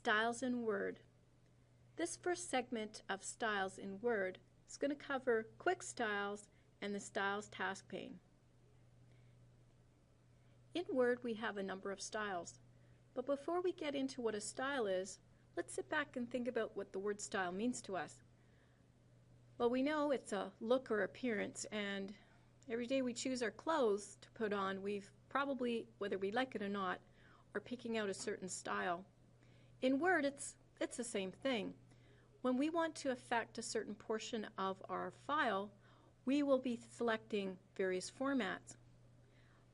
Styles in Word. This first segment of Styles in Word is going to cover quick styles and the Styles task pane. In Word we have a number of styles, but before we get into what a style is, let's sit back and think about what the word style means to us. Well, we know it's a look or appearance, and every day we choose our clothes to put on, we've probably, whether we like it or not, are picking out a certain style. In Word, it's the same thing. When we want to affect a certain portion of our file, we will be selecting various formats.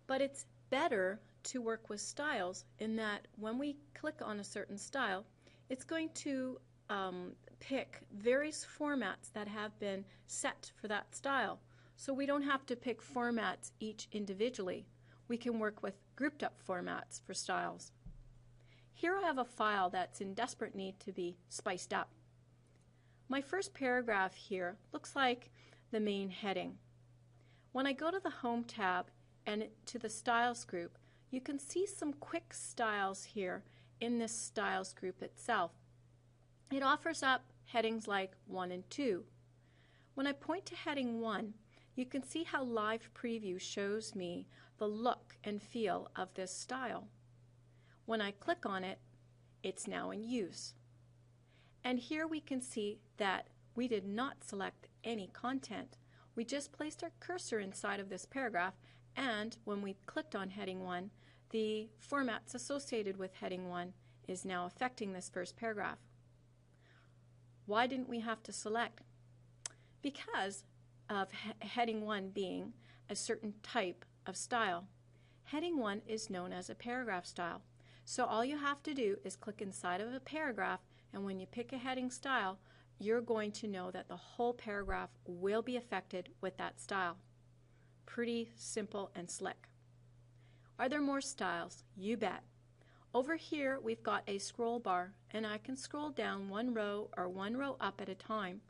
But it's better to work with styles in that when we click on a certain style, it's going to pick various formats that have been set for that style. So we don't have to pick formats each individually. We can work with grouped up formats for styles. Here I have a file that's in desperate need to be spiced up. My first paragraph here looks like the main heading. When I go to the Home tab and to the Styles group, you can see some quick styles here in this Styles group itself. It offers up headings like 1 and 2. When I point to heading 1, you can see how Live Preview shows me the look and feel of this style. When I click on it, it's now in use. And here we can see that we did not select any content. We just placed our cursor inside of this paragraph, and when we clicked on heading 1, the formats associated with heading 1 is now affecting this first paragraph. Why didn't we have to select? Because of heading 1 being a certain type of style. Heading 1 is known as a paragraph style. So all you have to do is click inside of a paragraph, and when you pick a heading style, you're going to know that the whole paragraph will be affected with that style. Pretty simple and slick. Are there more styles? You bet. Over here we've got a scroll bar, and I can scroll down one row or one row up at a time,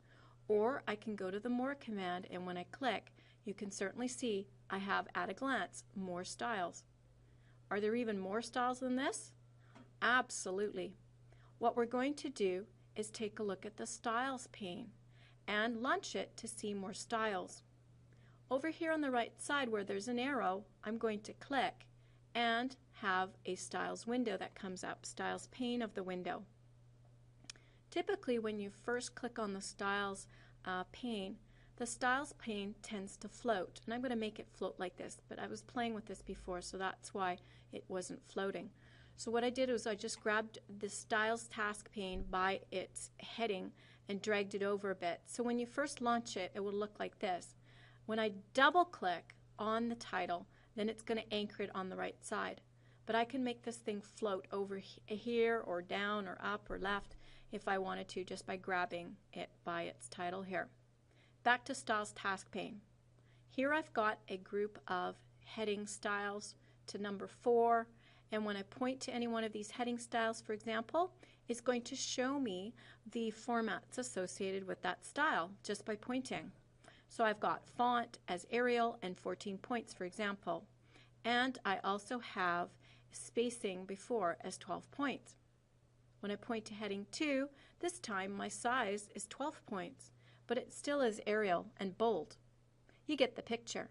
or I can go to the More command, and when I click, you can certainly see I have at a glance more styles. Are there even more styles than this? Absolutely. What we're going to do is take a look at the Styles pane and launch it to see more styles. Over here on the right side where there's an arrow, I'm going to click and have a Styles window that comes up, Styles pane of the window. Typically when you first click on the Styles pane, the Styles pane tends to float, and I'm going to make it float like this, but I was playing with this before, so that's why it wasn't floating. So what I did was I just grabbed the Styles task pane by its heading and dragged it over a bit. So when you first launch it, it will look like this. When I double click on the title, then it's going to anchor it on the right side. But I can make this thing float over here or down or up or left if I wanted to, just by grabbing it by its title here. Back to Styles task pane. Here I've got a group of heading styles to number 4, and when I point to any one of these heading styles, for example, it's going to show me the formats associated with that style just by pointing. So I've got font as Arial and 14 points, for example, and I also have spacing before as 12 points. When I point to heading 2, this time my size is 12 points. But it still is Arial and bold. You get the picture.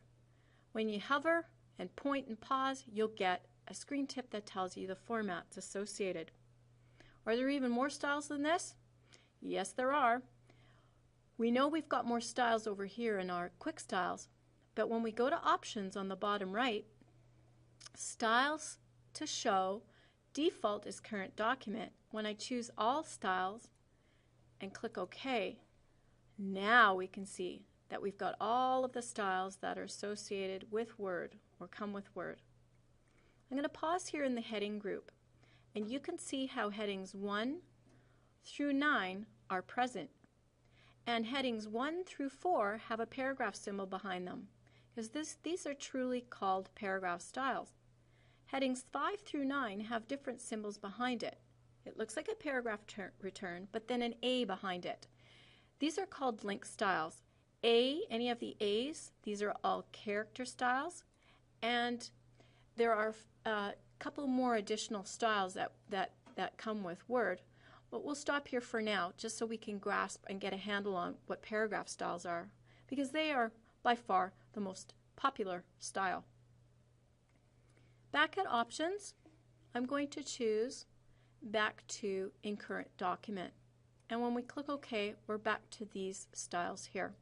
When you hover and point and pause, you'll get a screen tip that tells you the formats associated. Are there even more styles than this? Yes, there are. We know we've got more styles over here in our quick styles, but when we go to options on the bottom right, styles to show, default is current document. When I choose all styles and click OK, now we can see that we've got all of the styles that are associated with Word or come with Word. I'm going to pause here in the heading group, and you can see how headings 1 through 9 are present, and headings 1 through 4 have a paragraph symbol behind them, because these are truly called paragraph styles. Headings 5 through 9 have different symbols behind it. It looks like a paragraph return, but then an A behind it. These are called link styles. Any of the A's, these are all character styles, and there are a couple more additional styles that come with Word. But we'll stop here for now, just so we can grasp and get a handle on what paragraph styles are, because they are by far the most popular style. Back at Options, I'm going to choose Back to In Current Document. And when we click OK, we're back to these styles here.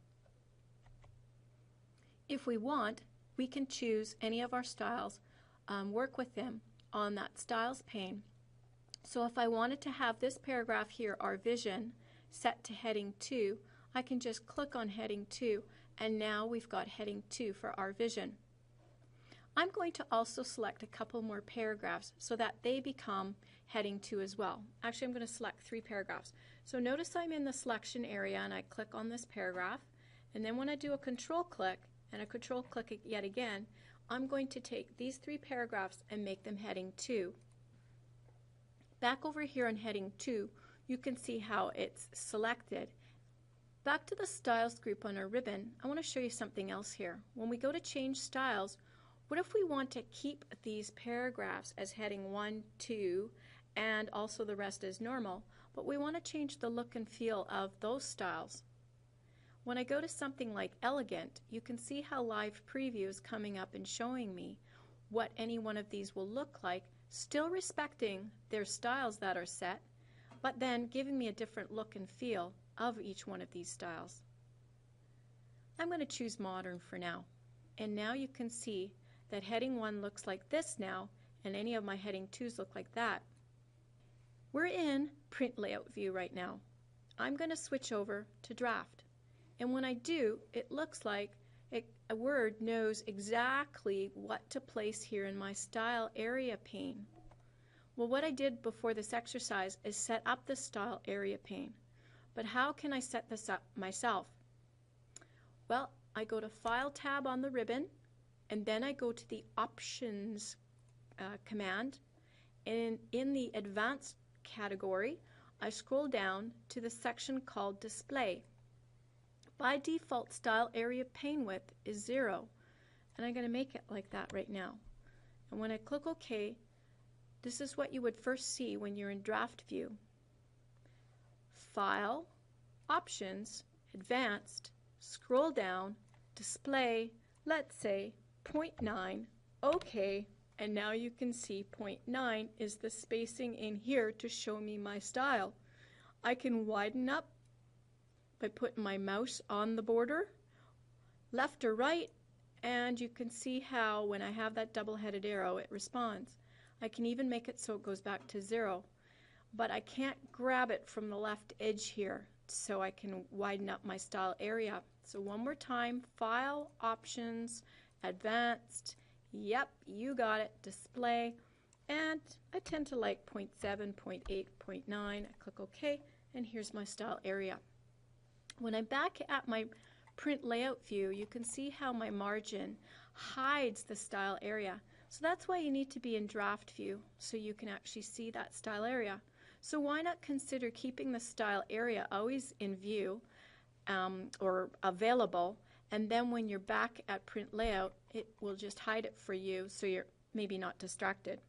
If we want, we can choose any of our styles, work with them on that Styles pane. So if I wanted to have this paragraph here, Our Vision, set to Heading 2, I can just click on Heading 2, and now we've got Heading 2 for Our Vision. I'm going to also select a couple more paragraphs so that they become Heading 2 as well. Actually, I'm going to select 3 paragraphs. So notice I'm in the selection area and I click on this paragraph, and then when I do a control click and a control click yet again, I'm going to take these 3 paragraphs and make them Heading 2. Back over here in Heading 2, you can see how it's selected. Back to the Styles group on our ribbon, I want to show you something else here. When we go to Change Styles, what if we want to keep these paragraphs as Heading 1, 2, and also the rest as normal, but we want to change the look and feel of those styles? When I go to something like Elegant, you can see how Live Preview is coming up and showing me what any one of these will look like, still respecting their styles that are set, but then giving me a different look and feel of each one of these styles. I'm going to choose Modern for now. And now you can see that Heading 1 looks like this now, and any of my Heading 2s look like that. We're in Print Layout View right now. I'm going to switch over to Draft. And when I do, it looks like a Word knows exactly what to place here in my Style Area pane. Well, what I did before this exercise is set up the Style Area pane. But how can I set this up myself? Well, I go to File tab on the ribbon, and then I go to the Options command, and in the Advanced category, I scroll down to the section called Display. By default, Style Area pane width is 0, and I'm going to make it like that right now. And when I click OK, this is what you would first see when you're in Draft View. File, Options, Advanced, scroll down, Display, let's say 0.9, OK, and now you can see 0.9 is the spacing in here to show me my style. I can widen up by putting my mouse on the border, left or right, and you can see how when I have that double-headed arrow it responds. I can even make it so it goes back to 0, but I can't grab it from the left edge here, so I can widen up my style area. So one more time, File, Options, Advanced, yep, you got it, Display, and I tend to like 0.7, 0.8, 0.9. I click OK, and here's my style area. When I'm back at my Print Layout View, you can see how my margin hides the style area. So that's why you need to be in Draft View, so you can actually see that style area. So why not consider keeping the style area always in view or available, and then when you're back at Print Layout, it will just hide it for you so you're maybe not distracted.